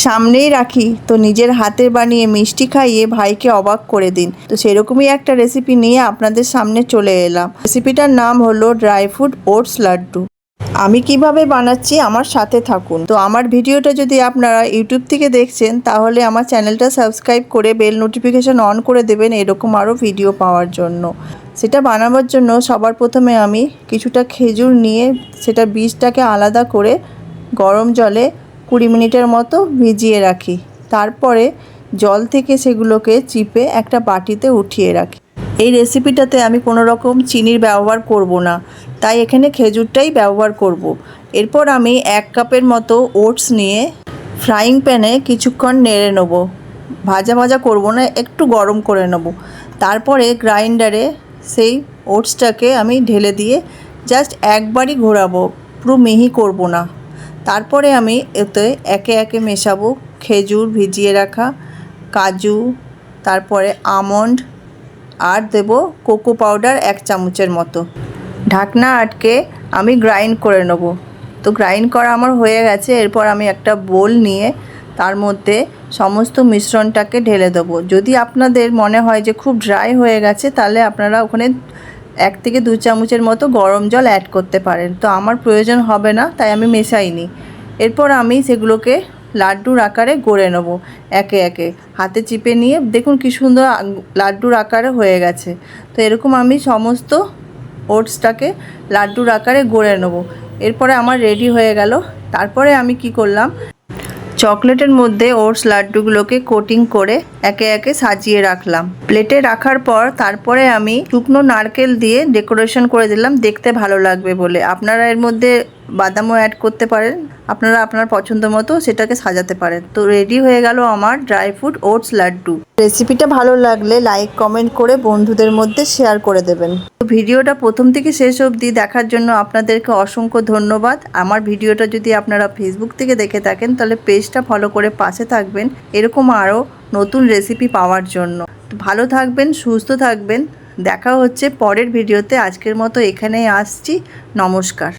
সামনেই রাখি তো নিজের হাতে বানিয়ে মিষ্টি খাইয়ে ভাইকে অবাক করে দিন। তো সেরকমই একটা রেসিপি নিয়ে আপনাদের সামনে চলে এলাম। রেসিপিটার নাম হলো ড্রাই ফ্রুট ওটস লাড্ডু। আমি কিভাবে বানাচ্ছি আমার সাথে থাকুন। তো আমার ভিডিওটা যদি আপনারা ইউটিউব থেকে দেখছেন তাহলে আমার চ্যানেলটা সাবস্ক্রাইব করে বেল নোটিফিকেশান অন করে দেবেন এরকম আরও ভিডিও পাওয়ার জন্য। সেটা বানাবার জন্য সবার প্রথমে আমি কিছুটা খেজুর নিয়ে সেটা বীজটাকে আলাদা করে গরম জলে 20 মিনিটের মতো ভিজিয়ে রাখি। তারপরে জল থেকে সেগুলোকে চিপে একটা বাটিতে উঠিয়ে রাখি। এই রেসিপিটাতে আমি কোনো রকম চিনির ব্যবহার করব না, তাই এখানে খেজুরটাই ব্যবহার করব। এরপর আমি 1 কাপের মতো ওটস নিয়ে ফ্রাইং প্যানে কিছুক্ষণ নেড়ে নেব। ভাজা ভাজা করব না, একটু গরম করে নেব। তারপরে গ্রাইন্ডারে সেই ওটসটাকে আমি ঢেলে দিয়ে জাস্ট একবারই ঘোরাবো, পুরো মিহি করব না। তারপরে আমি এতে একে একে মেশাবো খেজুর ভিজিয়ে রাখা, কাজু, তারপরে আমন্ড আর দেব কোকো পাউডার 1 চামচের মতো। ঢাকনা আটকে আমি গ্রাইন্ড করে নেব। তো গ্রাইন্ড করা আমার হয়ে গেছে। এরপর আমি একটা বোল নিয়ে তার মধ্যে সমস্ত মিশ্রণটাকে ঢেলে দেবো। যদি আপনাদের মনে হয় যে খুব ড্রাই হয়ে গেছে তাহলে আপনারা ওখানে 1 থেকে 2 চামচের মতো গরম জল অ্যাড করতে পারেন। তো আমার প্রয়োজন হবে না, তাই আমি মেশাইনি। এরপর আমি সেগুলোকে লাড্ডুর আকারে গড়ে নেব একে একে। হাতে চিপে নিয়ে দেখুন কি সুন্দর লাড্ডুর আকারে হয়ে গেছে। তো এরকম আমি সমস্ত ওটসটাকে লাড্ডুর আকারে গড়ে নেব। এরপরে আমার রেডি হয়ে গেল। তারপরে আমি কি করলাম, চকলেটের মধ্যে ওটস লাড্ডুগুলোকে কোটিং করে একে একে সাজিয়ে রাখলাম। প্লেটে রাখার পর তারপরে আমি শুকনো নারকেল দিয়ে ডেকোরেশন করে দিলাম, দেখতে ভালো লাগবে বলে। আপনারা এর মধ্যে বাদামও অ্যাড করতে পারেন, আপনারা আপনার পছন্দ মতো সেটাকে সাজাতে পারেন। তো রেডি হয়ে গেল আমার ড্রাই ফ্রুট ওটস লাড্ডু। রেসিপিটা ভালো লাগলে লাইক কমেন্ট করে বন্ধুদের মধ্যে শেয়ার করে দেবেন। তো ভিডিওটা প্রথম থেকে শেষ অবধি দেখার জন্য আপনাদেরকে অসংখ্য ধন্যবাদ। আমার ভিডিওটা যদি আপনারা ফেসবুক থেকে দেখে থাকেন তাহলে পেজটা ফলো করে পাশে থাকবেন এরকম আরও নতুন রেসিপি পাওয়ার জন্য। ভালো থাকবেন, সুস্থ থাকবেন। দেখা হচ্ছে পরের ভিডিওতে। আজকের মতো এখানেই আসছি। নমস্কার।